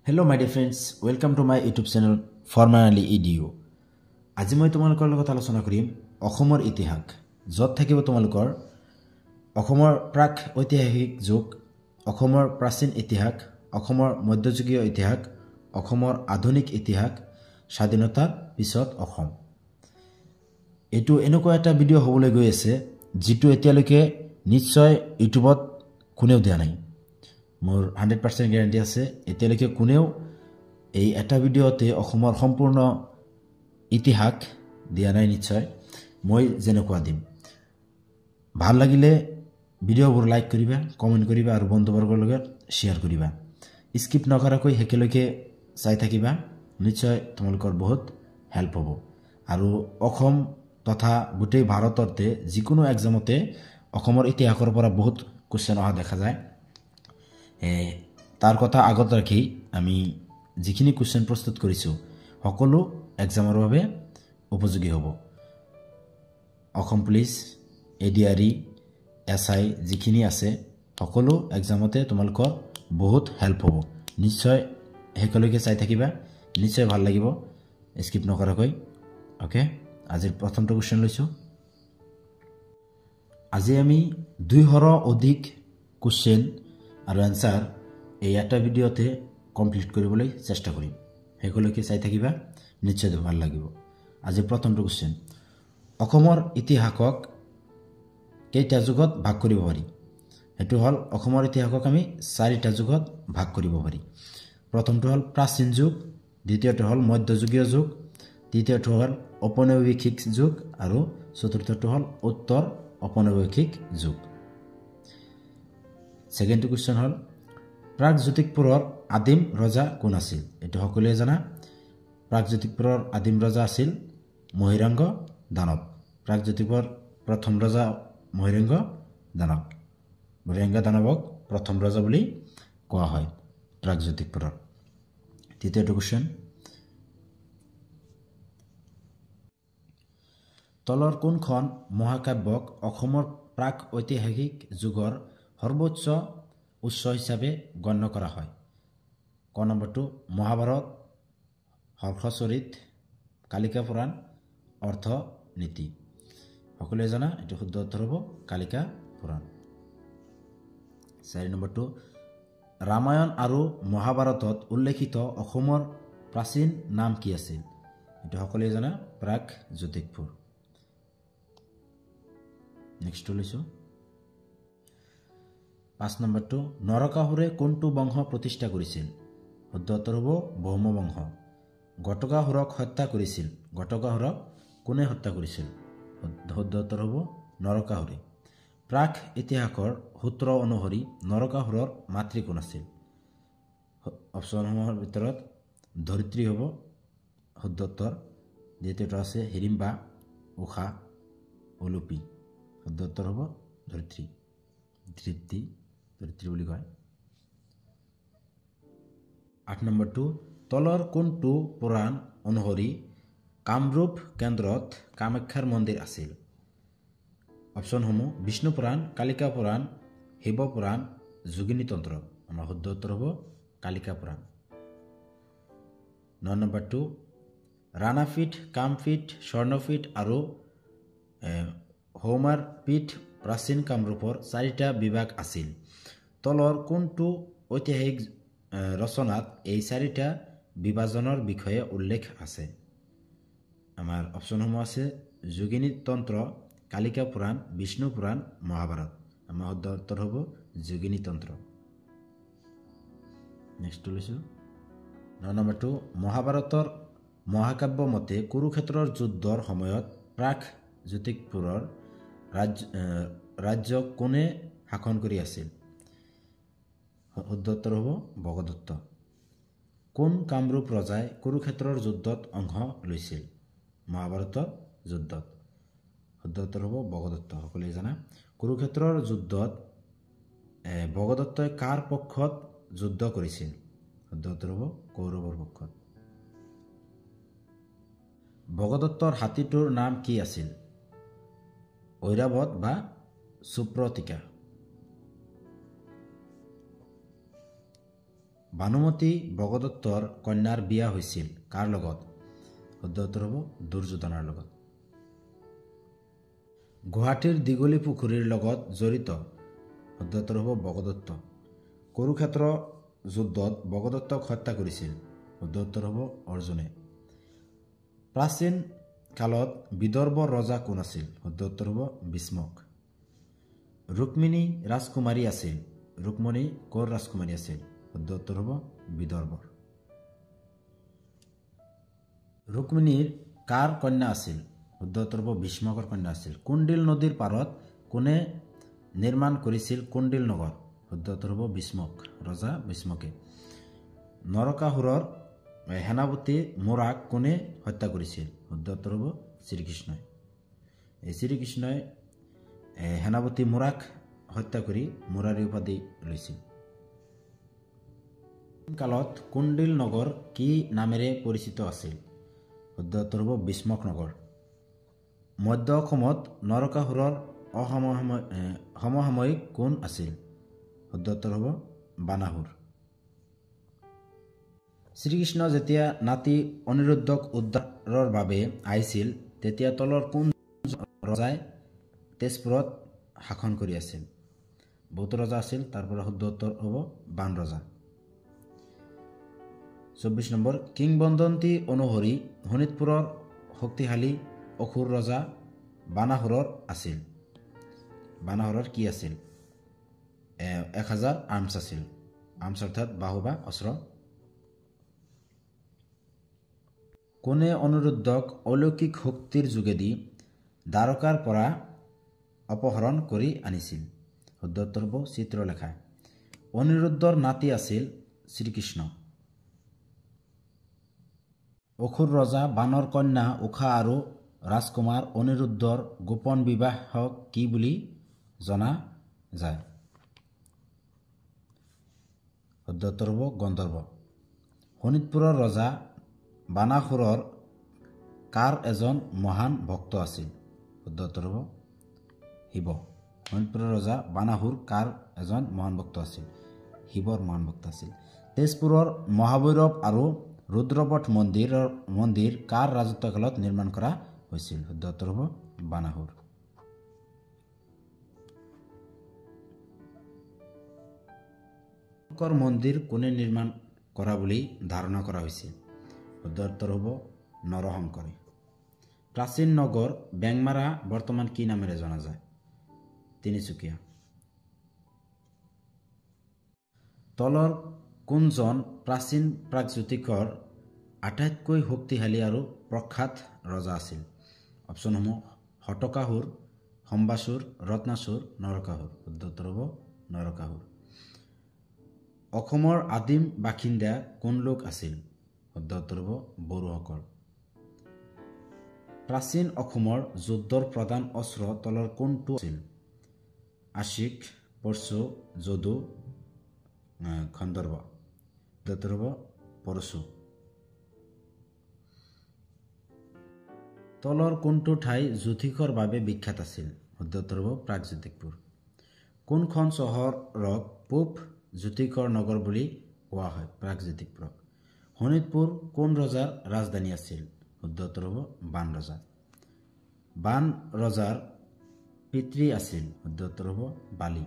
Hello my dear friends, welcome to my YouTube channel Formerly EDU. আজি মই তোমালোকৰ লগত আলোচনা কৰিম অসমৰ ইতিহাস যত থাকিব তোমালোকৰ অসমৰ প্ৰাক ঐতিহাসিক যুগ অসমৰ প্ৰাচীন ইতিহাস অসমৰ মধ্যযুগীয় ইতিহাস অসমৰ আধুনিক ইতিহাস স্বাধীনতাৰ পিছত অসম এটো এনেকুৱা এটা ভিডিও হ'বলৈ গৈ আছে যেটো এতিয়ালৈকে নিশ্চয় ইউটিউবত কোনেও দিয়া নাই মোৰ 100% গ্যাৰান্টি আছে এতিয়ালৈকে কোনেও এই এটা ভিডিওতে অসমৰ সম্পূৰ্ণ ইতিহাস দিয়া নাই নিশ্চয় মই যেনেকুৱা দিম ভাল লাগিলে ভিডিওবোৰ লাইক কৰিবা কমেন্ট কৰিবা আৰু বন্ধুবৰ্গৰ লগত শেয়াৰ কৰিবা স্কিপ নকৰাকৈ হেকেলৈকে চাই থাকিবা নিশ্চয় তোমালোকৰ বহুত হেল্প হ'ব আৰু অসম তথা গোটেই ভাৰততে যিকোনো এক্সামতে অসমৰ ইতিহাসৰ পৰা বহুত কোৱেশ্চন অহা দেখা যায় তাৰ কথা আগত ৰাখি আমি যিখিনি কোৱেশ্চন প্ৰস্তুত কৰিছো সকলো এক্সামৰ বাবে উপযোগী হ'ব অসম পুলিশ এডিআৰই এসআই যিখিনি আছে সকলো এক্সামতে তোমালোকৰ বহুত হেল্প হ'ব নিশ্চয় হেকলৈকে চাই থাকিবা নিশ্চয় ভাল লাগিব স্কিপ নকৰাকৈ ওকে আজিৰ প্ৰথমটো কোৱেশ্চন লৈছো আজি আমি 200 অধিক কোৱেশ্চন আৰু আনসাৰ এই এটা ভিডিওতে কমপ্লিট কৰিবলৈ চেষ্টা কৰিম হেকলৈকে চাই থাকিবা নিশ্চয় ভাল লাগিব আজি প্ৰথমটো কোৱেশ্চন অসমৰ ইতিহাসক কেইটা যুগত ভাগ কৰিব পাৰি এটো হল অসমৰ ইতিহাসক আমি 4টা যুগত ভাগ কৰিব পাৰি প্ৰথমটো হল প্ৰাচীন যুগ দ্বিতীয়টো হল মধ্যযুগীয় যুগ তৃতীয়টো হল ঔপনিবেশিক যুগ আৰু চতুৰ্থটো হল উত্তৰ ঔপনিবেশিক যুগ সেকেন্ড কোৱেশ্চন হল প্ৰাগজ্যোতিষপুৰৰ আদিম ৰজা কোন আছিল এটো সকলোৱে জানা প্ৰাগজ্যোতিষপুৰৰ আদিম ৰজা আছিল মহিৰংগ দানৱ প্ৰাগজ্যোতিষপুৰৰ প্ৰথম ৰজা মহিৰংগ দানৱক প্ৰথম ৰজা বুলি কোৱা হয় প্ৰাগজ্যোতিষপুৰৰ তৃতীয়টো কোৱেশ্চন তলৰ কোনখন মহাকাব্যক অসমৰ প্ৰাক ঐতিহাসিক যুগৰ সৰ্বোচ্চ উৎস হিচাপে গণ্য কৰা হয় ক নম্বৰটো মহাভাৰত হৰ্ষচৰিত কালিকা পুৰাণ অৰ্থনীতি সকলোৱে জানা এটো শুদ্ধ উত্তৰ হ'ব কালিকা পুৰাণ 4 নম্বৰটো ৰামায়ণ আৰু মহাভাৰতত উল্লেখিত অসমৰ প্ৰাচীন নাম কি আছিল এটো সকলোৱে জানা প্ৰাগজ্যোতিষপুৰ নেক্সট লৈছো 5 নম্বৰটো নৰকাসুৰে কোনটো বংশ প্ৰতিষ্ঠা কৰিছিল শুদ্ধ উত্তৰ হ'ব ভৌম বংশ ঘটকাসুৰক হত্যা কৰিছিল ঘটকাসুৰক কোনে হত্যা কৰিছিল শুদ্ধ উত্তৰ হ'ব নৰকাসুৰে প্ৰাক ইতিহাসৰ সূত্ৰ অনুসৰি নৰকাসুৰৰ মাতৃ কোন আছিল অপচনসমূহৰ ভিতৰত ধৰিত্ৰী হ'ব শুদ্ধ উত্তৰ দ্বিতীয়টো আছে হিড়িম্বা উষা উলুপি শুদ্ধ উত্তৰ হ'ব ধৰিত্ৰী বুলি কয় 8 নম্বৰটো তলৰ কোনটো পুৰাণ অনুসৰি কামৰূপ কেন্দ্ৰত কামাখ্যাৰ মন্দিৰ আছিল অপচনসমূহ বিষ্ণু পুৰাণ কালিকা পুৰাণ শিৱ পুৰাণ যোগিনী তন্ত্ৰ আমাৰ শুদ্ধ উত্তৰ হ'ব কালিকা পুৰাণ 9 নম্বৰটো ৰাণাপীঠ কামপীঠ স্বৰ্ণপীঠ আৰু হৌমাৰ পীঠ প্ৰাচীন কামৰূপৰ 4টা বিভাগ আছিল তলৰ কোনটো ঐতিহাসিক ৰচনাত এই 4টা বিভাজনৰ বিষয়ে উল্লেখ আছে আমাৰ অপচনসমূহ আছে যোগিনী তন্ত্ৰ কালিকা পুৰাণ বিষ্ণু পুৰাণ মহাভাৰত আমাৰ শুদ্ধ উত্তৰ হ'ব যোগিনী তন্ত্ৰ নেক্সট লৈছো 9 নম্বৰটো মহাভাৰতৰ মহাকাব্য মতে কুৰুক্ষেত্ৰৰ যুদ্ধৰ সময়ত প্ৰাগজ্যোতিষপুৰৰ ৰাজ্য কোনে শাসন কৰি আছিল শুদ্ধ উত্তৰ হ'ব ভগদত্ত কোন কামৰূপ ৰজাই কুৰুক্ষেত্ৰৰ যুদ্ধত অংশ লৈছিল মহাভাৰতৰ যুদ্ধত শুদ্ধ উত্তৰ হ'ব ভগদত্ত সকলোৱে জানা কুৰুক্ষেত্ৰৰ যুদ্ধত ভগদত্তই কাৰ পক্ষত যুদ্ধ কৰিছিল শুদ্ধ উত্তৰ হ'ব কৌৰৱৰ পক্ষত ভগদত্তৰ হাতীটোৰ নাম কি আছিল ঐৰাৱত বা সুপ্ৰতিকা ভানুমতী ভগদত্তৰ কন্যাৰ বিয়া হৈছিল কাৰ লগত? শুদ্ধ উত্তৰ হ'ব দুৰ্যোধনৰ লগত। গুৱাহাটীৰ দীঘলী পুখুৰীৰ লগত জড়িত? শুদ্ধ উত্তৰ হ'ব ভগদত্ত। কুৰুক্ষেত্ৰ যুদ্ধত ভগদত্তক হত্যা কৰিছিল? শুদ্ধ উত্তৰ হ'ব অৰ্জুনে। প্ৰাচীন কালত বিদৰ্ভৰ ৰজা কোন আছিল? শুদ্ধ উত্তৰ হ'ব ভীষ্মক। ৰুক্মিণী ৰাজকুমাৰী আছিল। ৰুক্মিণী ক'ৰ ৰাজকুমাৰী আছিল? শুদ্ধ উত্তৰ হ'ব বিদৰ্ভৰ। ৰুক্মিণীৰ কাৰ কন্যা আছিল? শুদ্ধ উত্তৰ হ'ব ভীষ্মকৰ কন্যা আছিল। কুণ্ডিল নদীৰ পাৰত কোনে নিৰ্মাণ কৰিছিল কুণ্ডিল নগৰ? শুদ্ধ উত্তৰ হ'ব ভীষ্মক, ৰজা ভীষ্মকে। নৰকাসুৰৰ সেনাপতি মুৰাক কোনে হত্যা কৰিছিল? শুদ্ধ উত্তৰ হ'ব শ্ৰীকৃষ্ণই। শ্ৰীকৃষ্ণই সেনাপতি মুৰাক হত্যা কৰি মুৰাৰী উপাধি লৈছিল। কালত কুণ্ডিল নগৰ কি নামেৰে পৰিচিত আছিল? শুদ্ধ উত্তৰ হ'ব ভীষ্মক নগৰ। মধ্য অসমত নৰকাসুৰৰ সমসাময়িক কোন আছিল? শুদ্ধ উত্তৰ হ'ব বানাহৰ। শ্ৰীকৃষ্ণ যেতিয়া নাতি অনিৰুদ্ধক উদ্ধাৰৰ বাবে আহিছিল তেতিয়া তলৰ কোন ৰজাই তেজপুৰত শাসন কৰি আছিল? বহুত ৰজা আছিল, তাৰ পৰা শুদ্ধ উত্তৰ হ'ব বান ৰজা। 24 নম্বৰ, কিংবদন্তি অনুসৰি শোণিতপুৰৰ শক্তিশালী অসুৰ ৰজা বানাহৰৰ আছিল। বানাহৰৰ কি আছিল? 1000 আৰ্মছ আছিল। আৰ্মছ অৰ্থাৎ বাহু বা অস্ত্ৰ। কোনে অনিৰুদ্ধক অলৌকিক শক্তিৰ যোগেদি দ্বাৰকাৰ পৰা অপহৰণ কৰি আনিছিল? শুদ্ধ উত্তৰ হ'ব চিত্ৰলেখা। অনিৰুদ্ধৰ নাতি আছিল শ্ৰীকৃষ্ণ। অসুৰ ৰজা বানৰ কন্যা উষা আৰু ৰাজকুমাৰ অনিৰুদ্ধৰ গোপন বিবাহক কি বুলি জনা যায়? শুদ্ধ উত্তৰ হ'ব গন্ধৰ্ব। শোণিতপুৰৰ ৰজা বানাসুৰৰ কাৰ এজন মহান ভক্ত আছিল? শুদ্ধ উত্তৰ হ'ব শিৱ। শোণিতপুৰৰ ৰজা বানাসুৰ কাৰ এজন মহান ভক্ত আছিল? শিৱৰ মহান ভক্ত আছিল। তেজপুৰৰ মহাভৈৰৱ আৰু ৰুদ্ৰপথ মন্দিৰ কাৰ ৰাজত্বকালত নিৰ্মাণ কৰা হৈছিল? শুদ্ধ উত্তৰ হ'ব বানাসুৰ। মন্দিৰ কোনে নিৰ্মাণ কৰা বুলি ধাৰণা কৰা হৈছিল? শুদ্ধ উত্তৰ হ'ব নৰশংকৰে। প্ৰাচীন নগৰ বেংমাৰা বৰ্তমান কি নামেৰে জনা যায়? তিনিচুকীয়া। তলৰ কোনজন প্ৰাচীন প্ৰাগজ্যোতিষৰ আটাইতকৈ শক্তিশালী আৰু প্ৰখ্যাত ৰজা আছিল? অপশ্যনসমূহ হটকাসুৰ, সম্বাসুৰ, ৰত্নাসুৰ, নৰকাসুৰ। শুদ্ধ উত্তৰ হ'ব নৰকাসুৰ। অসমৰ আদিম বাসিন্দা কোন লোক আছিল? শুদ্ধ উত্তৰ হ'ব বড়োসকল। প্ৰাচীন অসমৰ যুদ্ধৰ প্ৰধান অস্ত্ৰ তলৰ কোনটো আছিল? আশিক, পৰশু, যদু, খন্দৰ্ব। শুদ্ধ উত্তৰ হ'ব পৰশু। তলৰ কোনটো ঠাই জ্যোতিষৰ বাবে বিখ্যাত আছিল? শুদ্ধ উত্তৰ হ'ব প্ৰাগজ্যোতিষপুৰ। কোনখন চহৰক পূব জ্যোতিষৰ নগৰ বুলি কোৱা হয়? প্ৰাগজ্যোতিষপুৰক। শোণিতপুৰ কোন ৰজাৰ ৰাজধানী আছিল? শুদ্ধ উত্তৰ হ'ব বান ৰজা। বান ৰজাৰ পিতৃ আছিল? শুদ্ধ উত্তৰ হ'ব বালি।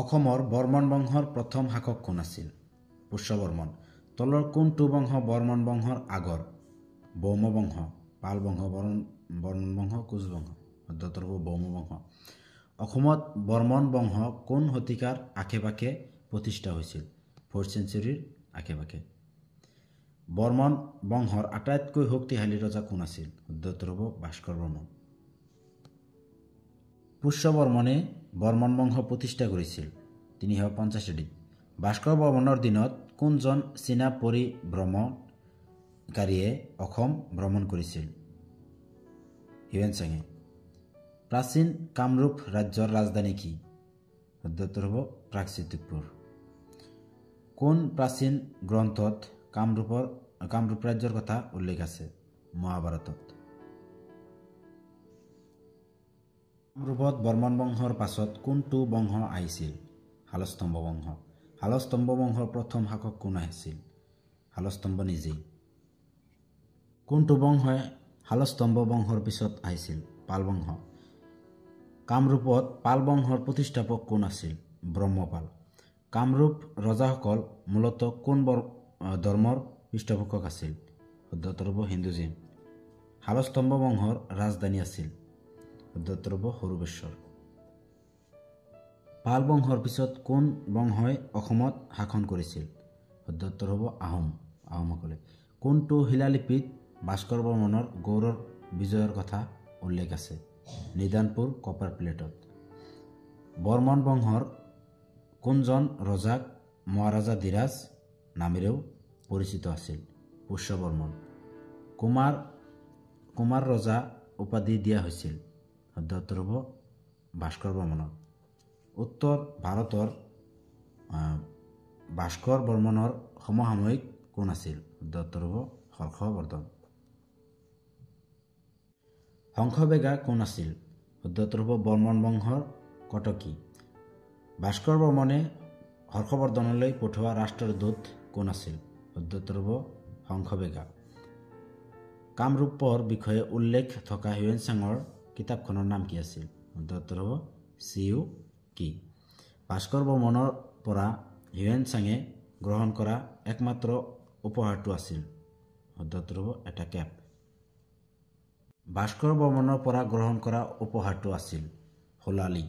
অসমৰ বৰ্মন বংশৰ প্ৰথম শাসক কোন আছিল? পুষ্যবৰ্মন। তলৰ কোনটো বংশ বৰ্মন বংশৰ আগৰ? ভৌম বংশ, পাল বংশ, বৰ্মন বংশ, কোচ বংশ। শুদ্ধ উত্তৰ হ'ব ভৌম বংশ। অসমত বৰ্মন বংশ কোন শতিকাৰ আশে পাশে প্ৰতিষ্ঠা হৈছিল? 4th centuryৰ আশে পাশে। বৰ্মন বংশৰ আটাইতকৈ শক্তিশালী ৰজা কোন আছিল? শুদ্ধ উত্তৰ হ'ব ভাস্কৰ বৰ্মন। পুষ্যবৰ্মনে বৰ্মন বংশ প্ৰতিষ্ঠা কৰিছিল 350 AD। ভাস্কৰ বৰ্মনৰ দিনত কোনজন চীনা পৰিভ্ৰমণকাৰীয়ে অসম ভ্ৰমণ কৰিছিল? হিউৱেন-চাঙে। প্ৰাচীন কামৰূপ ৰাজ্যৰ ৰাজধানী কি? শুদ্ধ উত্তৰ হ'ব প্ৰাগজ্যোতিষপুৰ। কোন প্ৰাচীন গ্ৰন্থত কামৰূপ ৰাজ্যৰ কথা উল্লেখ আছে? মহাভাৰতত। কামৰূপত বৰ্মন বংশৰ পাছত কোনটো বংশ আহিছিল? শালস্তম্ভ বংশ। শালস্তম্ভ বংশৰ প্ৰথম শাসক কোন আছিল? শালস্তম্ভ নিজেই। কোনটো বংশই শালস্তম্ভ বংশৰ পিছত আহিছিল? পাল বংশ। কামৰূপত পাল বংশৰ প্ৰতিষ্ঠাপক কোন আছিল? ব্ৰহ্মপাল। কামৰূপ ৰজাসকল মূলতঃ কোন ধৰ্মৰ পৃষ্ঠপোষক আছিল? শুদ্ধ হ'ব হিন্দুজিম। শালস্তম্ভ বংশৰ ৰাজধানী আছিল? শুদ্ধ হ'ব সৰুবেশ্বৰ। পাল বংশৰ পিছত কোন বংশই অসমত শাসন কৰিছিল? শুদ্ধ হ'ব আহোমসকলে। কোনটো শিলালিপিত ভাস্কৰ বৰ্মনৰ গৌড়ৰ বিজয়ৰ কথা উল্লেখ আছে? নিদানপুৰ কপাৰ প্লেটত। বৰ্মন বংশৰ কোনজন ৰজাক মহাৰাজা ধীৰাজ নামেৰেও পৰিচিত আছিল? পুষ্য বৰ্মন। কুমাৰ ৰজা উপাধি দিয়া হৈছিল? শুদ্ধ হ'ব ভাস্কৰ বৰ্মনক। উত্তৰ ভাৰতৰ ভাস্কৰ বৰ্মনৰ সমসাময়িক কোন আছিল? শুদ্ধ হ'ব হৰ্ষবৰ্ধন। হংসবেগা কোন আছিল? শুদ্ধ হ'ব বৰ্মন বংশৰ কটকী। ভাস্কৰ বৰ্মনে হৰ্ষবৰ্ধনলৈ পঠোৱা ৰাষ্ট্ৰদূত কোন আছিল? শুদ্ধ হ'ব হংসবেগা। কামৰূপৰ বিষয়ে উল্লেখ থকা হিউৱেন-চাঙৰ কিতাপখনৰ নাম কি আছিল? শুদ্ধ হ'ব চিউ কি। ভাস্কৰ বৰ্মনৰ পৰা হিউৱেন-চাঙে গ্ৰহণ কৰা একমাত্ৰ উপহাৰটো আছিল? শুদ্ধ হ'ব এটা কেপ। ভাস্কৰ বৰ্মনৰ পৰা গ্ৰহণ কৰা উপহাৰটো আছিল হোলালী।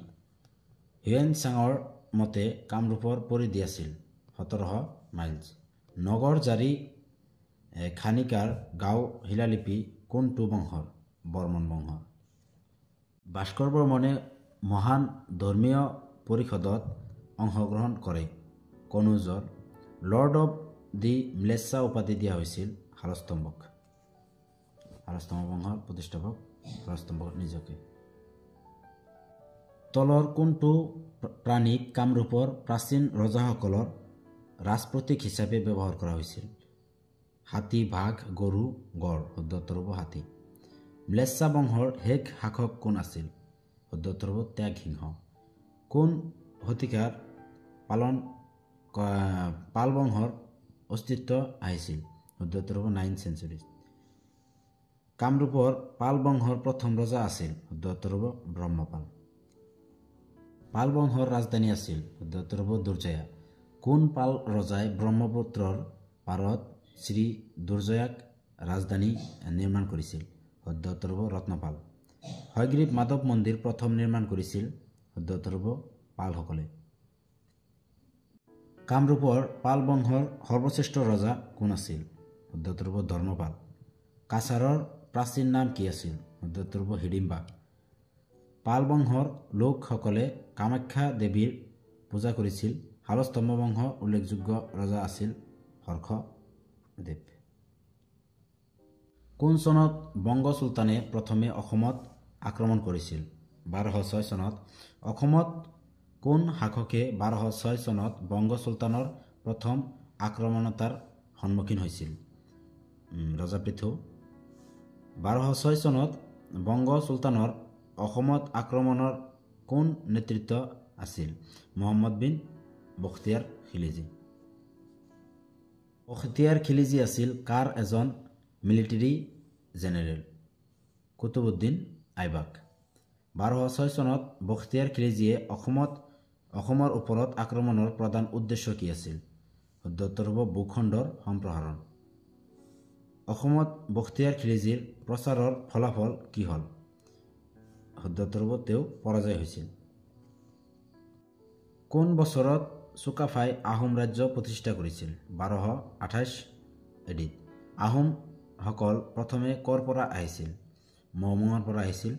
হিউৱেন-চাঙৰ মতে কামৰূপৰ পৰিধি আছিল 1700 মাইলছ। নগৰ জাৰি খানিকাৰ গাঁও শিলালিপি কোনটো বংশৰ? বৰ্মন বংশৰ। ভাস্কৰ বৰ্মনে মহান ধৰ্মীয় পৰিষদত অংশগ্ৰহণ কৰে কনৌজৰ। লৰ্ড অৱ দি ম্লেচ্ছা উপাধি দিয়া হৈছিল শালস্তম্ভক। শালস্তম্ভ বংশৰ প্ৰতিষ্ঠাপক শালস্তম্ভ নিজকে। তলৰ কোনটো প্ৰাণীক কামৰূপৰ প্ৰাচীন ৰজাসকলৰ ৰাজপ্ৰতীক হিচাপে ব্যৱহাৰ কৰা হৈছিল? হাতী, বাঘ, গৰু, গড়। শুদ্ধ হ'ব হাতী। ম্লেচ্ছা বংশৰ শেষ শাসক কোন আছিল? শুদ্ধ হ'ব ত্যাগসিংহ। কোন শতিকাৰ পাল বংশৰ অস্তিত্ব আহিছিল? শুদ্ধ হ'ব 9th century। কামৰূপৰ পাল বংশৰ প্ৰথম ৰজা আছিল? শুদ্ধ হ'ব ব্ৰহ্মপাল। পাল বংশৰ ৰাজধানী আছিল? শুদ্ধ হ'ব দুৰ্জয়া। কোন পাল ৰজাই ব্ৰহ্মপুত্ৰৰ পাৰত শ্ৰী দুৰ্জয়াক ৰাজধানী নিৰ্মাণ কৰিছিল? শুদ্ধ হ'ব ৰত্নপাল। হয়গ্ৰীৱ মাধৱ মন্দিৰ প্ৰথম নিৰ্মাণ কৰিছিল? শুদ্ধ হ'ব পালসকলে। কামৰূপৰ পাল বংশৰ সৰ্বশ্ৰেষ্ঠ ৰজা কোন আছিল? শুদ্ধ হ'ব ধৰ্মপাল। কাছাৰৰ প্ৰাচীন নাম কি আছিল? শুদ্ধ হ'ব হিডিম্বা। পাল বংশৰ লোকসকলে কামাখ্যা দেৱীৰ পূজা কৰিছিল। শালস্তম্ভ বংশৰ উল্লেখযোগ্য ৰজা আছিল হৰ্ষদেৱ। কোন চনত বংগ চুলতানে প্ৰথমে অসমত আক্ৰমণ কৰিছিল? 1206 চনত। অসমত কোন শাসকে 1206 চনত বংগ চুলতানৰ প্ৰথম আক্ৰমণতাৰ সন্মুখীন হৈছিল? ৰজা পৃথু। 1206 চনত বংগ চুলতানৰ অসমত আক্ৰমণৰ কোন নেতৃত্ব আছিল? মহম্মদ বিন বখতিয়াৰ খিলিজী। বখতিয়াৰ খিলিজী আছিল কাৰ এজন মিলিটাৰী জেনেৰেল? কুতুবুদ্দিন আইবাক। 1206 চনত বখতিয়াৰ খিলিজীয়ে অসমৰ ওপৰত আক্ৰমণৰ প্ৰধান উদ্দেশ্য কি আছিল? শুদ্ধ হ'ব ভূখণ্ডৰ সম্প্ৰসাৰণ। অসমত বখতিয়াৰ খিলিজীৰ প্ৰচাৰৰ ফলাফল কি হ'ল? শুদ্ধ হ'ব তেওঁ পৰাজয় হৈছিল। কোন বছৰত চুকাফাই আহোম ৰাজ্য প্ৰতিষ্ঠা কৰিছিল? 1228 এডিত। আহোমসকল প্ৰথমে ক'ৰ পৰা আহিছিল? মহমুঙৰ পৰা আহিছিল।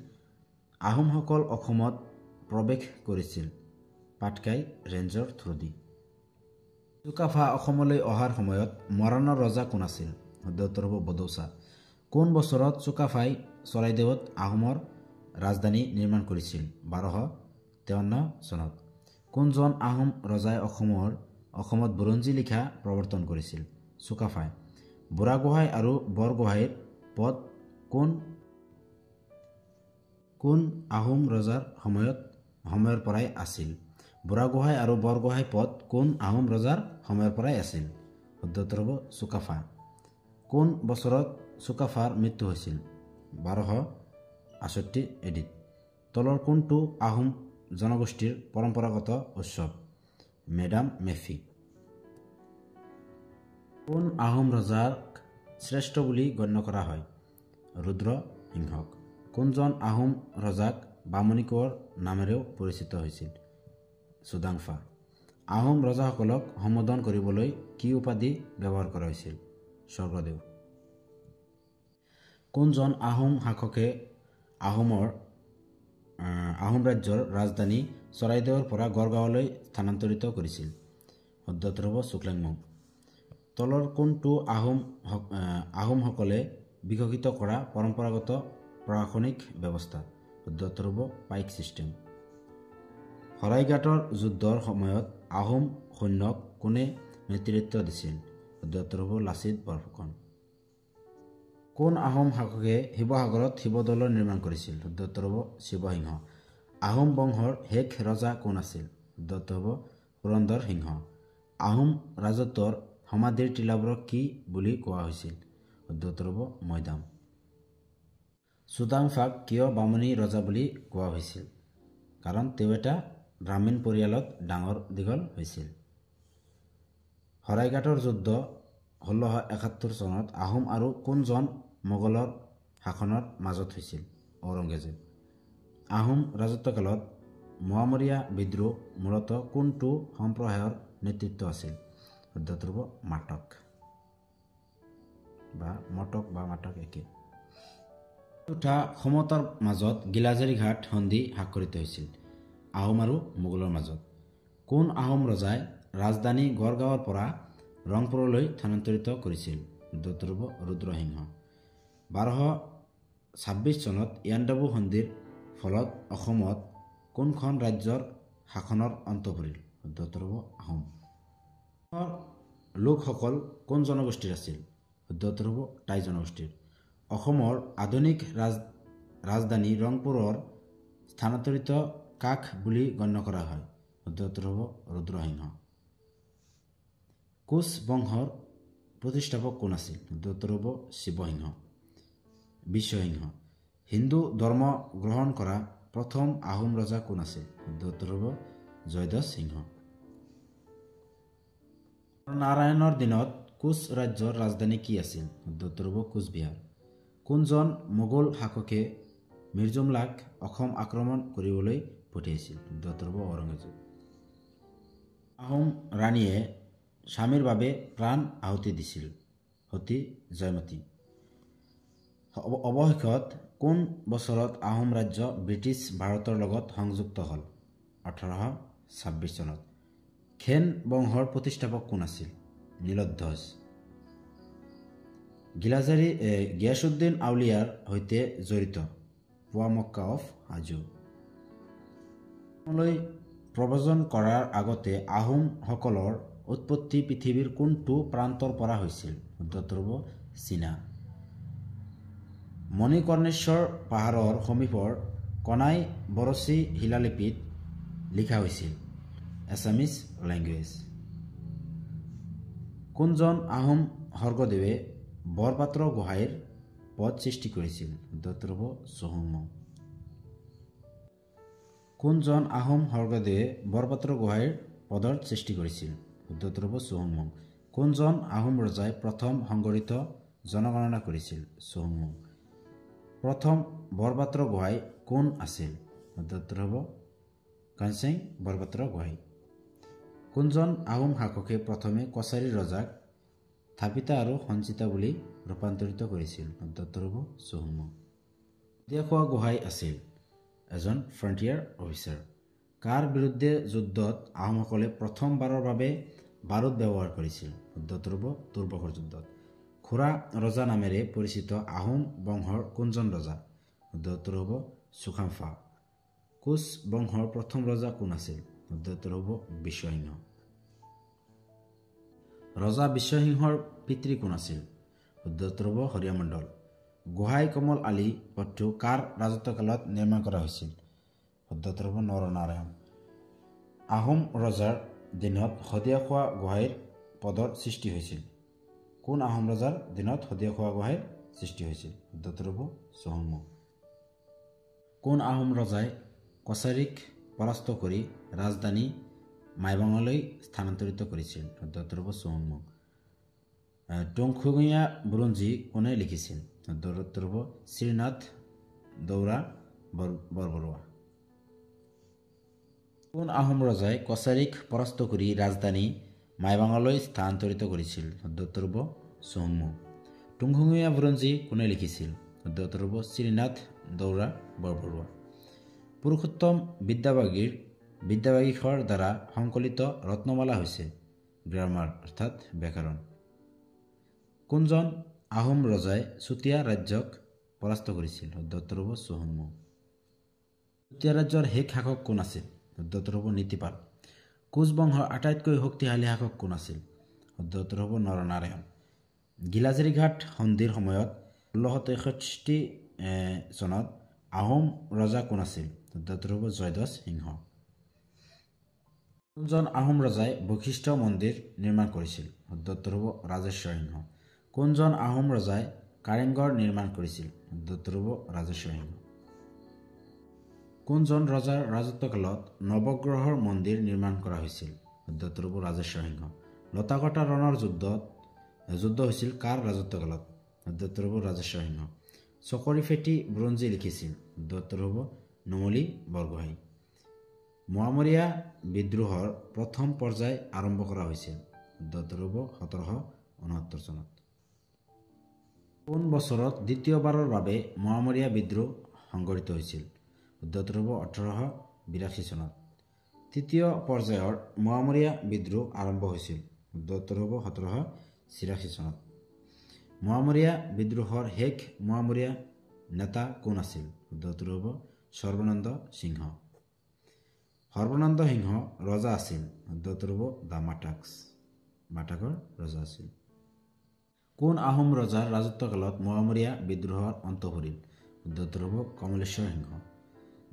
আহোমসকল অসমত প্ৰৱেশ কৰিছিল পাটকাই ৰেঞ্জৰ থ্ৰুদি। চুকাফা অসমলৈ অহাৰ সময়ত মৰাণৰ ৰজা কোন আছিল? শুদ্ধ হ'ব বদৌচা। কোন বছৰত চুকাফাই চৰাইদেউত আহোমৰ ৰাজধানী নিৰ্মাণ কৰিছিল? 1253 চনত। কোনজন আহোম ৰজাই অসমত বুৰঞ্জী লিখা প্ৰৱৰ্তন কৰিছিল? চুকাফাই। বুঢ়াগোহাঁই আৰু বৰগোহাঁইৰ পদ কোন আহোম ৰজাৰ সময়ৰ পৰাই আছিল? বুঢ়াগোহাঁই আৰু বৰগোহাঁই পদ কোন আহোম ৰজাৰ সময়ৰ পৰাই আছিল? শুদ্ধ উত্তৰ হ'ব চুকাফা। কোন বছৰত চুকাফাৰ মৃত্যু হৈছিল? 1268 এডিত। তলৰ কোনটো আহোম জনগোষ্ঠীৰ পৰম্পৰাগত উৎসৱ? মেডাম মেফি। কোন আহোম ৰজাক শ্ৰেষ্ঠ বুলি গণ্য কৰা হয়? ৰুদ্ৰসিংহক। কোনজন আহোম ৰজাক বামুণী কোঁৱৰ নামেৰেও পৰিচিত হৈছিল? চুডাংফা। আহোম ৰজাসকলক সম্বোধন কৰিবলৈ কি উপাধি ব্যৱহাৰ কৰা হৈছিল? স্বৰ্গদেউ। কোনজন আহোম শাসকে আহোম ৰাজ্যৰ ৰাজধানী চৰাইদেউৰ পৰা গড়গাঁৱলৈ স্থানান্তৰিত কৰিছিল? শুদ্ধ উত্তৰ হ'ব চুক্লেংমুং। তলৰ কোনটো আহোমসকলে বিকশিত কৰা পৰম্পৰাগত প্ৰশাসনিক ব্যৱস্থা? শুদ্ধ উত্তৰ হ'ব পাইক ছিষ্টেম। শৰাইঘাটৰ যুদ্ধৰ সময়ত আহোম সৈন্যক কোনে নেতৃত্ব দিছিল? শুদ্ধ উত্তৰ হ'ব লাচিত বৰফুকন। কোন আহোম শাসকে শিৱসাগৰত শিৱদৌল নিৰ্মাণ কৰিছিল? শুদ্ধ উত্তৰ হ'ব শিৱসিংহ। আহোম বংশৰ শেষ ৰজা কোন আছিল? শুদ্ধ উত্তৰ হ'ব পুৰন্দৰ সিংহ। আহোম ৰাজত্বৰ সমাধিৰ টিলাবোৰক কি বুলি কোৱা হৈছিল? শুদ্ধ উত্তৰ হ'ব মৈদাম। চুডাংফাক কিয় বামুণী ৰজা বুলি কোৱা হৈছিল? কাৰণ তেওঁ এটা ব্ৰাহ্মণ পৰিয়ালত ডাঙৰ দীঘল হৈছিল। শৰাইঘাটৰ যুদ্ধ 1671 চনত আহোম আৰু কোনজন মোগলৰ শাসনৰ মাজত হৈছিল? ঔৰংগজেব। আহোম ৰাজত্বকালত মোৱামৰীয়া বিদ্ৰোহ মূলতঃ কোনটো সম্প্ৰদায়ৰ নেতৃত্ব আছিল? শুদ্ধ উত্তৰ হ'ব মটক বা মাটক একে। দুটা সমতাৰ মাজত গিলাজাৰী ঘাট সন্ধি স্বাক্ষৰিত হৈছিল? আহোম আৰু মোগলৰ মাজত। কোন আহোম ৰজাই ৰাজধানী গড়গাঁৱৰ পৰা ৰংপুৰলৈ স্থানান্তৰিত কৰিছিল? শুদ্ধ উত্তৰ হ'ব ৰুদ্ৰসিংহ। 1226 চনত ইয়াণ্ডাবু সন্ধিৰ ফলত অসমত কোনখন ৰাজ্যৰ শাসনৰ অন্ত পৰিল? শুদ্ধ উত্তৰ হ'ব আহোম। লোকসকল কোন জনগোষ্ঠীৰ আছিল? শুদ্ধ উত্তৰ হ'ব টাই জনগোষ্ঠীৰ। অসমৰ আধুনিক ৰাজধানী ৰংপুৰৰ স্থানান্তৰিত কাক বুলি গণ্য কৰা হয়? শুদ্ধ উত্তৰ হ'ব ৰুদ্ৰসিংহ। কোচ বংশৰ প্ৰতিষ্ঠাপক কোন আছিল? শুদ্ধ উত্তৰ হ'ব বিশ্বসিংহ। হিন্দু ধৰ্ম গ্ৰহণ কৰা প্ৰথম আহোম ৰজা কোন আছিল? শুদ্ধ উত্তৰ হ'ব জয়ধ্বজ সিংহ। নাৰায়ণৰ দিনত কোচ ৰাজ্যৰ ৰাজধানী কি আছিল? শুদ্ধ উত্তৰ হ'ব কোচবিহাৰ। কোনজন মোগল শাসকে মিৰ্জুমলাক অসম আক্ৰমণ কৰিবলৈ পঠিয়াইছিল? শুদ্ধ উত্তৰ হ'ব ঔৰংগজেব। আহোম ৰাণীয়ে স্বামীৰ বাবে প্ৰাণ আহুতি দিছিল? সতী জয়মতী। অৱশেষত কোন বছৰত আহোম ৰাজ্য ব্ৰিটিছ ভাৰতৰ লগত সংযুক্ত হ'ল? 1826 চনত। খেন বংশৰ প্ৰতিষ্ঠাপক কোন আছিল? নীলধ্বজ। গিয়াছুদ্দিন আউলিয়াৰ সৈতে জড়িত পোৱা মক্কা অফ হাজো। অসমলৈ প্ৰব্ৰজন কৰাৰ আগতে আহোমসকলৰ উৎপত্তি পৃথিৱীৰ কোনটো প্ৰান্তৰ পৰা হৈছিল? শুদ্ধ উত্তৰ হ'ব চীনা। মণিকৰ্ণেশ্বৰ পাহাৰৰ সমীপৰ কনাই বৰচী শিলালিপিত লিখা হৈছিল? Assamese language. কোনজন আহোম স্বৰ্গদেৱে বৰপাত্ৰ গোহাঁইৰ পদ সৃষ্টি কৰিছিল? শুদ্ধ উত্তৰ হ'ব চুহুংমুং। কোনজন আহোম স্বৰ্গদেৱে বৰপাত্ৰ গোহাঁইৰ পদৰ সৃষ্টি কৰিছিল? শুদ্ধ উত্তৰ হ'ব চুহুংমুং। কোনজন আহোম ৰজাই প্ৰথম সংগঠিত জনগণনা কৰিছিল? চুহুংমুং। প্ৰথম বৰপাত্ৰ গোহাঁই কোন আছিল? শুদ্ধ উত্তৰ হ'ব কাঞ্চেং বৰপাত্ৰ গোহাঁই। কোনজন আহোম শাসকে প্ৰথমে কছাৰী ৰজাক থাপিতা আৰু সঞ্চিতা বুলি ৰূপান্তৰিত কৰিছিল? শুদ্ধ উত্তৰ হ'ব চুহুংমুং। শদিয়াখোৱা গোহাঁই আছিল এজন ফ্ৰণ্টিয়াৰ অফিচাৰ। কাৰ বিৰুদ্ধে যুদ্ধত আহোমসকলে প্ৰথমবাৰৰ বাবে বাৰুদ ব্যৱহাৰ কৰিছিল? শুদ্ধ উত্তৰ হ'ব তুৰ্বকৰ যুদ্ধত। খুৰা ৰজা নামেৰে পৰিচিত আহোম বংশৰ কোনজন ৰজা? শুদ্ধ উত্তৰ হ'ব চুকাফা। কোচ বংশৰ প্ৰথম ৰজা কোন আছিল? শুদ্ধ উত্তৰ হ'ব বিশ্বসিংহ। ৰজা বিশ্বসিংহৰ পিতৃ কোন আছিল? শুদ্ধ উত্তৰ হ'ব হৰিয়া মণ্ডল। গোহাঁই কমল আলি সত্ৰটো কাৰ ৰাজত্বকালত নিৰ্মাণ কৰা হৈছিল? শুদ্ধ উত্তৰ হ'ব নৰনাৰায়ণ। আহোম ৰজাৰ দিনত শদিয়া খোৱা গোহাঁইৰ পদৰ সৃষ্টি হৈছিল? কোন আহোম ৰজাৰ দিনত শদিয়া খোৱা গোহাঁইৰ সৃষ্টি হৈছিল? শুদ্ধটো হ'ব চুহুংমুং। কোন আহোম ৰজাই কছাৰীক পৰাস্ত কৰি ৰাজধানী মাইবাঙলৈ স্থানান্তৰিত কৰিছিল? শুদ্ধটো হ'ব চুহুংমুং। টুংখুঙীয়া বুৰঞ্জী কোনে লিখিছিল? শুদ্ধটো হ'ব শ্ৰীনাথ দৌৰা বৰবৰুৱা। কোন আহোম ৰজাই কছাৰীক পৰাস্ত কৰি ৰাজধানী মাইবাঙলৈ স্থানান্তৰিত কৰিছিল? শুদ্ধটো হ'ব চুহুংমুং। টুংখুঙীয়া বুৰঞ্জী কোনে লিখিছিল? শুদ্ধটো হ'ব শ্ৰীনাথ দৌৰা বৰবৰুৱা। পুৰুষোত্তম বিদ্যাবাগীশৰ দ্বাৰা সংকলিত ৰত্নমালা হৈছে গ্ৰামাৰ অৰ্থাৎ ব্যাকৰণ। কোনজন আহোম ৰজাই চুতীয়া ৰাজ্যক পৰাস্ত কৰিছিল? শুদ্ধটো হ'ব চুহুংমুং। চুতীয়া ৰাজ্যৰ শেষ শাসক কোন আছিল? শুদ্ধটো হ'ব নীতিপাল। কোচ বংশৰ আটাইতকৈ শক্তিশালী শাসক কোন আছিল? শুদ্ধটো হ'ব নৰনাৰায়ণ। গিলাজেৰী ঘাট সন্ধিৰ সময়ত 1663 চনত আহোম ৰজা কোন আছিল? শুদ্ধটো হ'ব জয়ধ্বজ সিংহ। কোনজন আহোম ৰজাই বশিষ্ঠ মন্দিৰ নিৰ্মাণ কৰিছিল? শুদ্ধটো হ'ব ৰাজেশ্বৰ সিংহ। কোনজন আহোম ৰজাই কাৰেংঘৰ নিৰ্মাণ কৰিছিল? শুদ্ধটো হ'ব ৰাজেশ্বৰ সিংহ। কোনজন ৰজাৰ ৰাজত্বকালত নৱগ্ৰহৰ মন্দিৰ নিৰ্মাণ কৰা হৈছিল? শুদ্ধটো হ'ব ৰাজেশ্বৰ সিংহ। লতাকটা ৰণৰ যুদ্ধ হৈছিল কাৰ ৰাজত্বকালত? শুদ্ধটো হ'ব ৰাজেশ্বৰ সিংহ। চকৰি ফেটি বুৰঞ্জী লিখিছিল? শুদ্ধটো হ'ব নুমলী বৰগোহাঁই। মোৱামৰীয়া বিদ্ৰোহৰ প্ৰথম পৰ্যায় আৰম্ভ কৰা হৈছিল? শুদ্ধটো হ'ব 1769 চনত। কোন বছৰত দ্বিতীয়বাৰৰ বাবে মোৱামৰীয়া বিদ্ৰোহ সংঘটিত হৈছিল? শুদ্ধটো হ'ব 1882 চনত। তৃতীয় পৰ্যায়ৰ মোৱামৰীয়া বিদ্ৰোহ আৰম্ভ হৈছিল? শুদ্ধটো হ'ব 1786 চনত। মোৱামৰীয়া বিদ্ৰোহৰ শেষ মোৱামৰীয়া নেতা কোন আছিল? শুদ্ধটো হ'ব সৰ্বানন্দ সিংহ। সৰ্বানন্দ সিংহ ৰজা আছিল? শুদ্ধটো হ'ব মাটাকৰ ৰজা আছিল। কোন আহোম ৰজাৰ ৰাজত্বকালত মোৱামৰীয়া বিদ্ৰোহৰ অন্ত পৰিল? শুদ্ধটো হ'ব কমলেশ্বৰ সিংহ।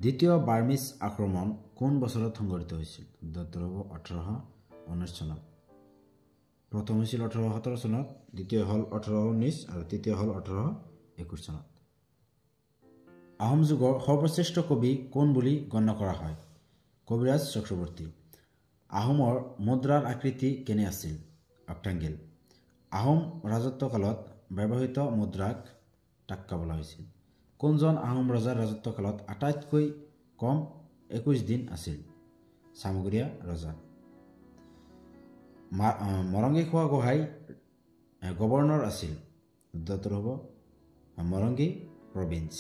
দ্বিতীয় বাৰ্মিজ আক্ৰমণ কোন বছৰত সংঘটিত হৈছিল? শুদ্ধটো হ'ব 1819 চনত। প্ৰথম হৈছিল 1817 চনত, দ্বিতীয় হ'ল 1819 আৰু তৃতীয় হ'ল 1821 চনত। আহোম যুগৰ সৰ্বশ্ৰেষ্ঠ কবি কোন বুলি গণ্য কৰা হয়? কবিৰাজ চক্ৰৱৰ্তী। আহোমৰ মুদ্ৰাৰ আকৃতি কেনে আছিল? অক্টাংগেল। আহোম ৰাজত্বকালত ব্যৱহৃত মুদ্ৰাক টাক্কা বোলা হৈছিল। কোনজন আহোম ৰজাৰ ৰাজত্বকালত আটাইতকৈ কম 21 দিন আছিল? চামগুৰীয়া ৰজা। মৰংগী খোৱা গোহাঁই গভৰ্ণৰ আছিল? শুদ্ধটো হ'ব মৰংগী প্ৰভিন্স।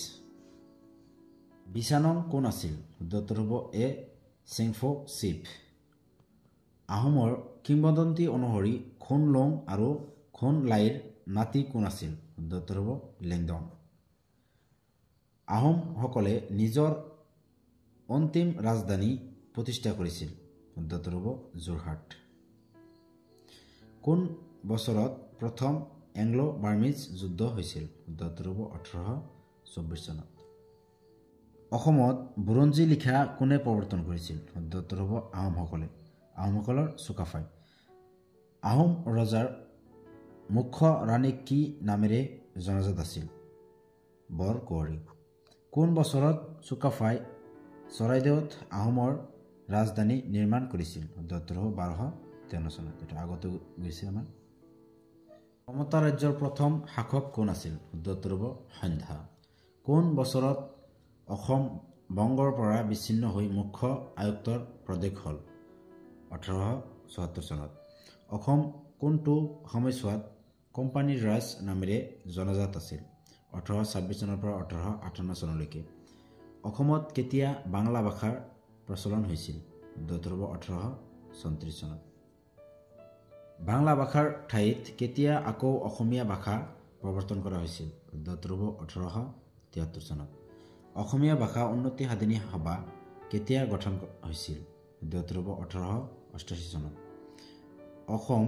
বিছানং কোন আছিল? শুদ্ধটো হ'ব এ চেংফো চিফ। আহোমৰ কিংবদন্তি অনুসৰি খুন লং আৰু খুন লাইৰ নাতি কোন আছিল? শুদ্ধটো হ'ব লেংডন। আহোমসকলে নিজৰ অন্তিম ৰাজধানী প্ৰতিষ্ঠা কৰিছিল? শুদ্ধটো হ'ব যোৰহাট। কোন বছৰত প্ৰথম এংলো বাৰ্মিজ যুদ্ধ হৈছিল? শুদ্ধটো হ'ব 1824 চনত। অসমত বুৰঞ্জী লিখা কোনে প্ৰৱৰ্তন কৰিছিল? শুদ্ধটো হ'ব আহোমসকলে। আহোমসকলৰ চুকাফাই। আহোম ৰজাৰ মুখ্য ৰাণী কি নামেৰে জনাজাত আছিল? বৰকুঁৱৰী। কোন বছৰত চুকাফাই চৰাইদেউত আহোমৰ ৰাজধানী নিৰ্মাণ কৰিছিল? শুদ্ধটো হ'ব 1253 চনত। এইটো আগতে গৈছে আমাৰ। সমতা ৰাজ্যৰ প্ৰথম শাসক কোন আছিল? শুদ্ধটো হ'ব সন্ধ্যা। কোন বছৰত অসম বংগৰ পৰা বিচ্ছিন্ন হৈ মুখ্য আয়ুক্তৰ প্ৰদেশ হ'ল? 1874 চনত। অসম কোনটো সময়ছোৱাত কোম্পানীৰ ৰাজ নামেৰে জনাজাত আছিল? 1826 চনৰ পৰা 1858 চনলৈকে। অসমত কেতিয়া বাংলা ভাষাৰ প্ৰচলন হৈছিল? শুদ্ধটো হ'ব 1834 চনত। বাংলা ভাষাৰ ঠাইত কেতিয়া আকৌ অসমীয়া ভাষা প্ৰৱৰ্তন কৰা হৈছিল? শুদ্ধটো হ'ব 1873 চনত। অসমীয়া ভাষা উন্নতি সাধিনী সভা কেতিয়া গঠন হৈছিল? শুদ্ধটো হ'ব 1888 চনত। অসম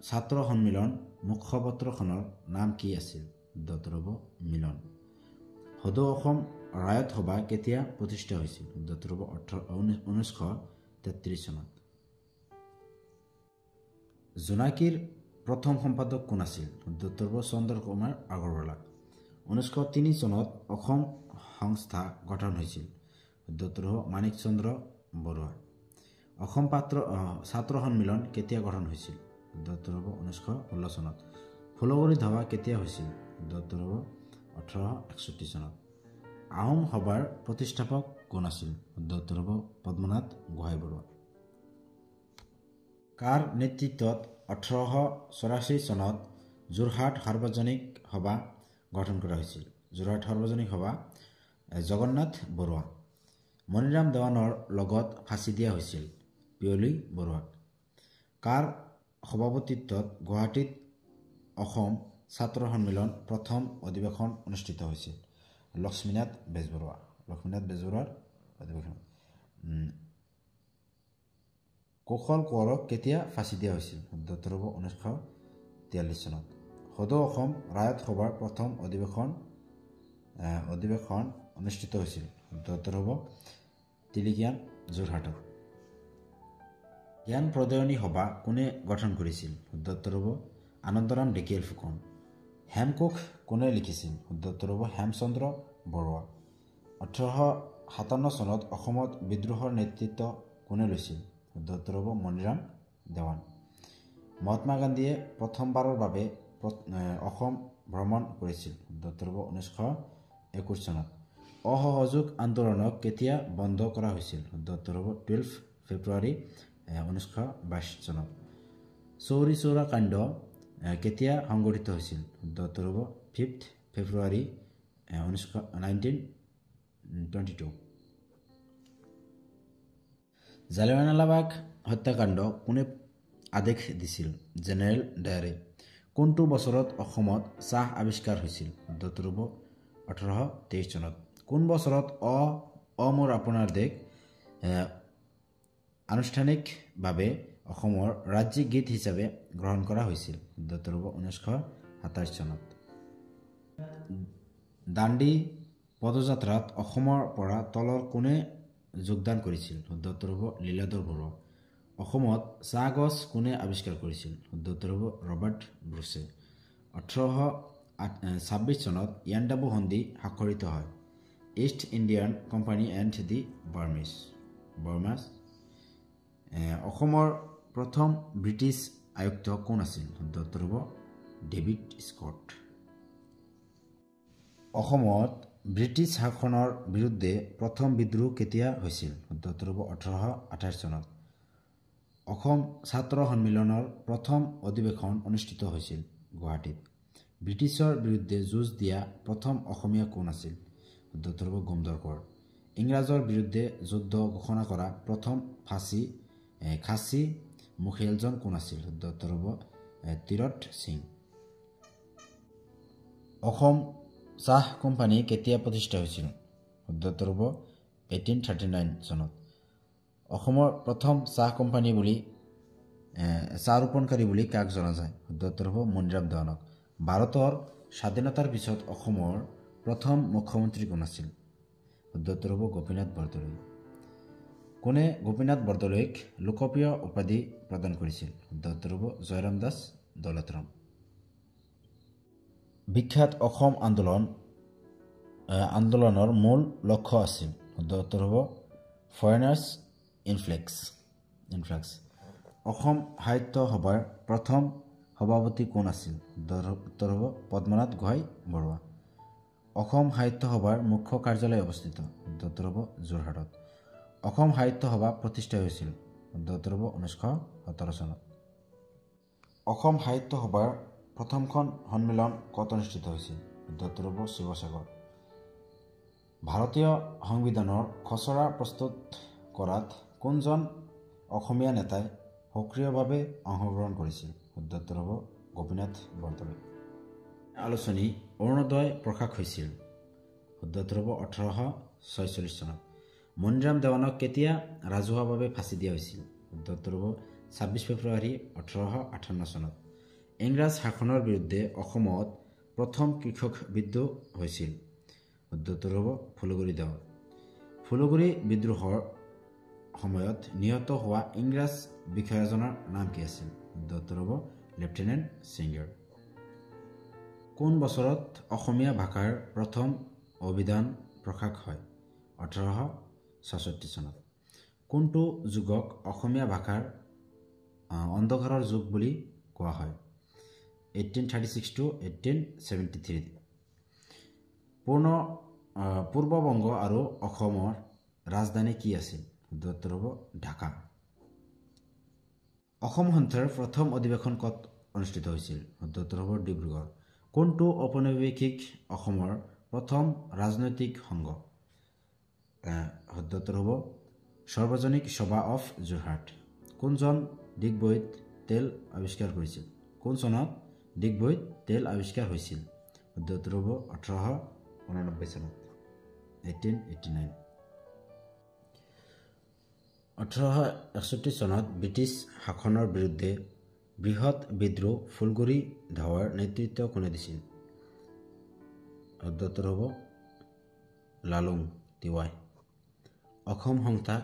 ছাত্ৰ সন্মিলন মুখপত্ৰখনৰ নাম কি আছিল? শুদ্ধটো হ'ব মিলন। সদৌ অসম ৰায়ত সভা কেতিয়া প্ৰতিষ্ঠা হৈছিল? শুদ্ধটো হ'ব 1953 1933 চনত। জোনাকীৰ প্ৰথম সম্পাদক কোন আছিল? উত্তৰ হ'ব চন্দ্ৰ কুমাৰ আগৰৱালা। 1903 চনত অসম সংস্থা গঠন হৈছিল। উত্তৰ হ'ব মানিক চন্দ্ৰ বৰুৱা। অসম ছাত্ৰ সন্মিলন কেতিয়া গঠন হৈছিল? উত্তৰ হ'ব 1916 চনত। ফুলগুৰি ধাৱা কেতিয়া হৈছিল? উত্তৰ হ'ব 1861 চনত। আহোম সভাৰ প্ৰতিষ্ঠাপক কোন আছিল? উত্তৰ হ'ব পদ্মনাথ গোহাঁই বৰুৱা। কাৰ নেতৃত্বত 1884 চনত যোৰহাট সাৰ্বজনিক সভা গঠন কৰা হৈছিল? যোৰহাট সাৰ্বজনিক সভা জগন্নাথ বৰুৱা। মণিৰাম দেৱানৰ লগত ফাঁচি দিয়া হৈছিল? পিয়লি বৰুৱাক। কাৰ সভাপতিত্বত গুৱাহাটীত অসম ছাত্ৰ সন্মিলন প্ৰথম অধিৱেশন অনুষ্ঠিত হৈছিল? লক্ষ্মীনাথ বেজবৰুৱা। লক্ষ্মীনাথ বেজবৰুৱাৰ অধিৱেশন। কৌশল কোঁৱৰক কেতিয়া ফাঁচি দিয়া হৈছিল? উত্তৰ হ'ব 1943 চনত। সদৌ অসম ৰায়ত সভাৰ প্ৰথম অধিৱেশন অনুষ্ঠিত হৈছিল? উত্তৰ হ'ব তিলিকীয়ান যোৰহাটত। জ্ঞান প্ৰদয়নী সভা কোনে গঠন কৰিছিল? উত্তৰ হ'ব আনন্দৰাম ঢেকীয়াল ফুকন। হেমকোষ কোনে লিখিছিল? উত্তৰ হ'ব হেমচন্দ্ৰ বৰুৱা। 1857 চনত অসমত বিদ্ৰোহৰ নেতৃত্ব কোনে লৈছিল? উত্তৰ হ'ব মণিৰাম দেৱান। মহাত্মা গান্ধীয়ে প্ৰথমবাৰৰ বাবে অসম ভ্ৰমণ কৰিছিল? উত্তৰ হ'ব 1921 চনত। অসহযোগ আন্দোলনক কেতিয়া বন্ধ কৰা হৈছিল? উত্তৰ হ'ব 12 ফেব্ৰুৱাৰী 1922 চনত। চৌৰি চৌৰা কাণ্ড কেতিয়া সংঘটিত হৈছিল? উত্তৰ হ'ব 5 ফেব্ৰুৱাৰী 1922। জালিয়ানৱালাবাগ হত্যাকাণ্ড কোনে আদেশ দিছিল? জেনেৰেল ডায়াৰে। কোনটো বছৰত অসমত চাহ আৱিষ্কাৰ হৈছিল? উত্তৰ হ'ব 1823 চনত। কোন বছৰত অ মোৰ আপোনাৰ দেশ আনুষ্ঠানিকভাৱে অসমৰ ৰাজ্যিক গীত হিচাপে গ্ৰহণ কৰা হৈছিল? উত্তৰ হ'ব 1927 চনত। দাণ্ডি পদযাত্ৰাত অসমৰ পৰা তলৰ কোনে যোগদান কৰিছিল? উত্তৰ হ'ব লীলাধৰ বৰুৱা। অসমত চাহ গছ কোনে আৱিষ্কাৰ কৰিছিল? উত্তৰ হ'ব ৰবাৰ্ট ব্ৰুছে। 1826 চনত ইয়াণ্ডাবু সন্ধি স্বাক্ষৰিত হয়? East Indian company and the Burmese. অসমৰ প্ৰথম ব্ৰিটিছ আয়ুক্ত কোন আছিল? উত্তৰ হ'ব ডেভিড স্কট। অসমত ব্ৰিটিছ শাসনৰ বিৰুদ্ধে প্ৰথম বিদ্ৰোহ কেতিয়া হৈছিল? উত্তৰ হ'ব 1828 চনত। অসম ছাত্ৰ সন্মিলনৰ প্ৰথম অধিৱেশন অনুষ্ঠিত হৈছিল গুৱাহাটীত। ব্ৰিটিছৰ বিৰুদ্ধে যুঁজ দিয়া প্ৰথম অসমীয়া কোন আছিল? উত্তৰ হ'ব গোমধৰ কোঁৱৰ। ইংৰাজৰ বিৰুদ্ধে যুদ্ধ ঘোষণা কৰা প্ৰথম খাচী মুখিয়ালজন কোন আছিল? উত্তৰ হ'ব তীৰত সিং। অসম চাহ কোম্পানী কেতিয়া প্ৰতিষ্ঠা হৈছিল? উত্তৰ হ'ব 1839 চনত। অসমৰ প্ৰথম চাহ কোম্পানী বুলি চাহ ৰোপণকাৰী বুলি কাক জনা যায়? উত্তৰ হ'ব মণিৰাম দেৱানক। ভাৰতৰ স্বাধীনতাৰ পিছত অসমৰ প্ৰথম মুখ্যমন্ত্ৰী কোন আছিল? উত্তৰ হ'ব গোপীনাথ বৰদলৈ। কোনে গোপীনাথ বৰদলৈক লোকপ্ৰিয় উপাধি প্ৰদান কৰিছিল? উত্তৰ হ'ব জয়ৰাম দাস দৌলতৰাম। বিখ্যাত অসম আন্দোলনৰ মূল লক্ষ্য আছিল? উত্তৰ হ'ব ফৰেনাৰ্ছ ইনফ্লাক্স। অসম সাহিত্য সভাৰ প্ৰথম সভাপতি কোন আছিল? উত্তৰ হ'ব পদ্মনাথ গোহাঁই বৰুৱা। অসম সাহিত্য সভাৰ মুখ্য কাৰ্যালয় অৱস্থিত? উত্তৰ হ'ব যোৰহাটত। অসম সাহিত্য সভা প্ৰতিষ্ঠা হৈছিল? উত্তৰ হ'ব 1917 চনত। অসম সাহিত্য সভাৰ প্ৰথমখন সন্মিলন ক'ত অনুষ্ঠিত হৈছিল? উত্তৰ হ'ব শিৱসাগৰ। ভাৰতীয় সংবিধানৰ খচৰা প্ৰস্তুত কৰাত কোনজন অসমীয়া নেতাই সক্ৰিয়ভাৱে অংশগ্ৰহণ কৰিছিল? উত্তৰ হ'ব গোপীনাথ বৰদলৈ। আলোচনী অৰুণোদয় প্ৰকাশ হৈছিল? উত্তৰ হ'ব 1846 চনত। মণিৰাম দেৱানক কেতিয়া ৰাজহুৱাভাৱে ফাঁচি দিয়া হৈছিল? উত্তৰ হ'ব 26 ফেব্ৰুৱাৰী 1858 চনত। ইংৰাজ শাসনৰ বিৰুদ্ধে অসমত প্ৰথম কৃষক বিদ্ৰোহ হৈছিল? উত্তৰ হ'ব ফুলগুৰি ধাৱা। ফুলগুৰি বিদ্ৰোহৰ সময়ত নিহত হোৱা ইংৰাজ বিষয়াজনৰ নাম কি আছিল? উত্তৰ হ'ব লেফটেনেণ্ট সিংগাৰ। কোন বছৰত অসমীয়া ভাষাৰ প্ৰথম অভিধান প্ৰকাশ হয়? 1866 চনত। কোনটো যুগক অসমীয়া ভাষাৰ অন্ধকাৰৰ যুগ বুলি কোৱা হয়? 1836 to 1873। পূৰ্ববংগ আৰু অসমৰ ৰাজধানী কি আছিল? উত্তৰ হ'ব ঢাকা। অসম সন্থাৰ প্ৰথম অধিৱেশন ক'ত অনুষ্ঠিত হৈছিল? উত্তৰ হ'ব ডিব্ৰুগড়। কোনটো ঔপনিৱেশিক অসমৰ প্ৰথম ৰাজনৈতিক সংঘ? উত্তৰ হ'ব সাৰ্বজনিক সভা অফ যোৰহাট। কোনজন ডিগবৈত তেল আৱিষ্কাৰ কৰিছিল? কোন চনত ডিগবৈত তেল আৱিষ্কাৰ হৈছিল? উত্তৰ হ'ব 1889 চনত 1889। 1861 চনত ব্ৰিটিছ শাসনৰ বিৰুদ্ধে বৃহৎ বিদ্ৰোহ ফুলগুৰি ধাৱাৰ নেতৃত্ব কোনে দিছিল? উত্তৰ হ'ব লালুং তিৱাই। অসম সংস্থা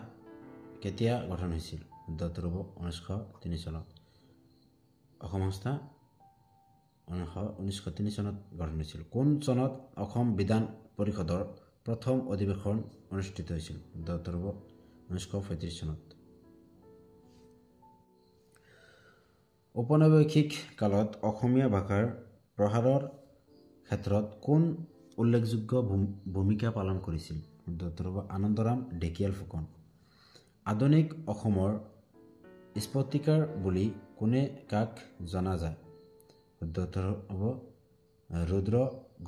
কেতিয়া গঠন হৈছিল? উত্তৰ হ'ব 1903 চনত। অসম সংস্থা 1903 চনত গঠন হৈছিল। কোন চনত অসম বিধান পৰিষদৰ প্ৰথম অধিৱেশন অনুষ্ঠিত হৈছিল? উত্তৰ হ'ব 1935 চনত। ঔপনিৱেশিক কালত অসমীয়া ভাষাৰ প্ৰসাৰৰ ক্ষেত্ৰত কোন উল্লেখযোগ্য ভূমিকা পালন কৰিছিল? উত্তৰ হ'ব আনন্দৰাম ঢেকিয়াল ফুকন। আধুনিক অসমৰ স্ফটিকাৰ বুলি কোনে কাক জনা যায়? উত্তৰ হ'ব ৰুদ্ৰ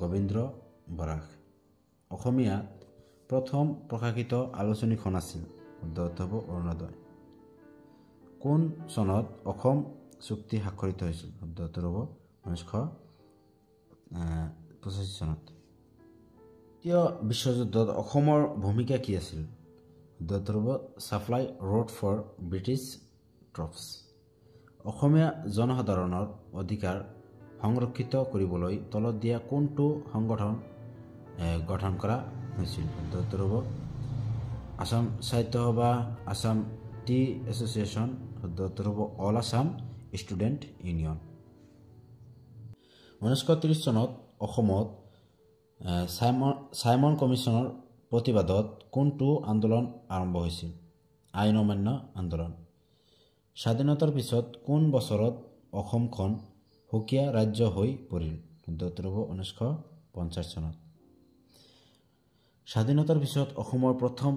গোবিন্দ্ৰ বৰাক। অসমীয়াত প্ৰথম প্ৰকাশিত আলোচনীখন আছিল? উত্তৰ হ'ব অৰুণোদয়। কোন চনত অসম চুক্তি স্বাক্ষৰিত হৈছিল? উত্তৰ হ'ব 1985 চনত। দ্বিতীয় বিশ্বযুদ্ধত অসমৰ ভূমিকা কি আছিল? উত্তৰ হ'ব ছাপ্লাই ৰোড ফৰ ব্ৰিটিছ ট্ৰপছ। অসমীয়া জনসাধাৰণৰ অধিকাৰ সংৰক্ষিত কৰিবলৈ তলত দিয়া কোনটো সংগঠন গঠন কৰা হৈছিল? উত্তৰ হ'ব আসাম সাহিত্য সভা, আসাম টি এছ'চিয়েশ্যন। উত্তৰ হ'ব অল আসাম ষ্টুডেণ্ট ইউনিয়ন। 1930 চনত অসমত ছাইমন কমিশ্যনৰ প্ৰতিবাদত কোনটো আন্দোলন আৰম্ভ হৈছিল? আইন অমান্য আন্দোলন। স্বাধীনতাৰ পিছত কোন বছৰত অসমখন সুকীয়া ৰাজ্য হৈ পৰিল? উত্তৰ হ'ব 1950 চনত। স্বাধীনতাৰ পিছত অসমৰ প্ৰথম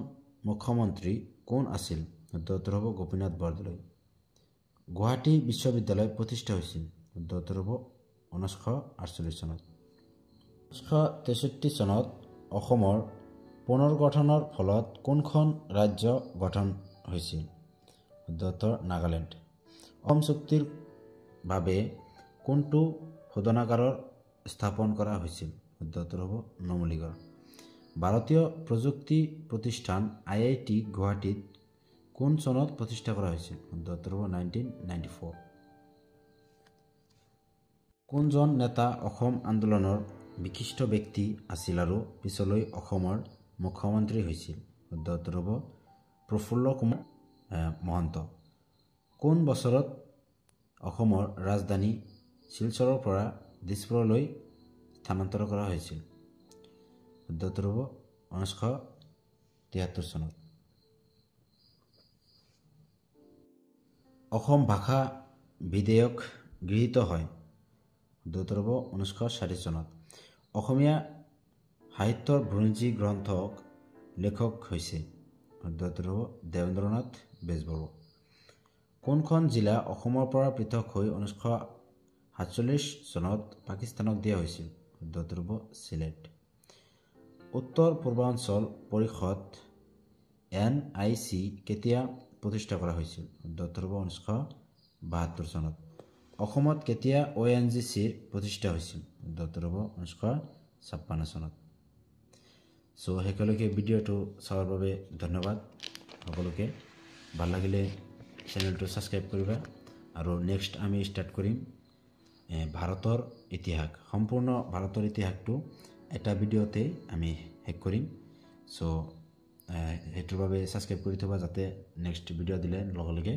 মুখ্যমন্ত্ৰী কোন আছিল? উত্তৰ হ'ব গোপীনাথ বৰদলৈ। গুৱাহাটী বিশ্ববিদ্যালয় প্ৰতিষ্ঠা হৈছিল? উত্তৰ হ'ব 1948 চনত। 1963 চনত অসমৰ পুনৰ্গঠনৰ ফলত কোনখন ৰাজ্য গঠন হৈছিল? উত্তৰ নাগালেণ্ড। অসম চুক্তিৰ বাবে কোনটো শোধনাগাৰৰ স্থাপন কৰা হৈছিল? উত্তৰ হ'ব নুমলীগড়। ভাৰতীয় প্ৰযুক্তি প্ৰতিষ্ঠান IIT গুৱাহাটীত কোন চনত প্ৰতিষ্ঠা কৰা হৈছিল? উত্তৰ হ'ব 1994। কোনজন নেতা অসম আন্দোলনৰ বিশিষ্ট ব্যক্তি আছিল আৰু পিছলৈ অসমৰ মুখ্যমন্ত্ৰী হৈছিল? উত্তৰ হ'ব প্ৰফুল্ল কুমাৰ মহন্ত। কোন বছৰত অসমৰ ৰাজধানী শিলচৰৰ পৰা দিছপুৰলৈ স্থানান্তৰ কৰা হৈছিল? উত্তৰ হ'ব 1973 চনত। অসম ভাষা বিধেয়ক গৃহীত হয়? উত্তৰ হ'ব 1960 চনত। অসমীয়া সাহিত্যৰ বুৰঞ্জী গ্ৰন্থক লেখক হৈছে? উত্তৰ হ'ব দেৱেন্দ্ৰনাথ বেজবৰুৱা। কোনখন জিলা অসমৰ পৰা পৃথক হৈ 1947 চনত পাকিস্তানক দিয়া হৈছিল? উত্তৰ হ'ব চিলেট। উত্তৰ পূৰ্বাঞ্চল পৰিষদ NIC কেতিয়া প্ৰতিষ্ঠা কৰা হৈছিল? উত্তৰ হ'ব 1972 চনত। অসমত কেতিয়া ONGC প্ৰতিষ্ঠা হৈছিল? উত্তৰ হ'ব 1956 চনত। সকলোকে ভিডিঅ'টো চোৱাৰ বাবে ধন্যবাদ। সকলোকে ভাল লাগিলে চেনেলটো ছাবস্ক্ৰাইব কৰিবা আৰু নেক্সট আমি ষ্টাৰ্ট কৰিম ভাৰতৰ ইতিহাস। সম্পূৰ্ণ ভাৰতৰ ইতিহাসটো এটা ভিডিঅ'তে আমি শেষ কৰিম। সেইটোৰ বাবে ছাবস্ক্ৰাইব কৰি থবা যাতে নেক্সট ভিডিঅ' দিলে লগে লগে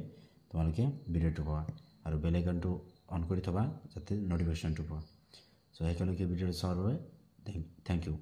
তোমালোকে ভিডিঅ'টো পোৱা আৰু বেল আইকনটো অন কৰি থবা যাতে নটিফিকেশ্যনটো পোৱা চ' একেলগে ভিডিঅ'টো চোৱাৰ বাবে থেংক ইউ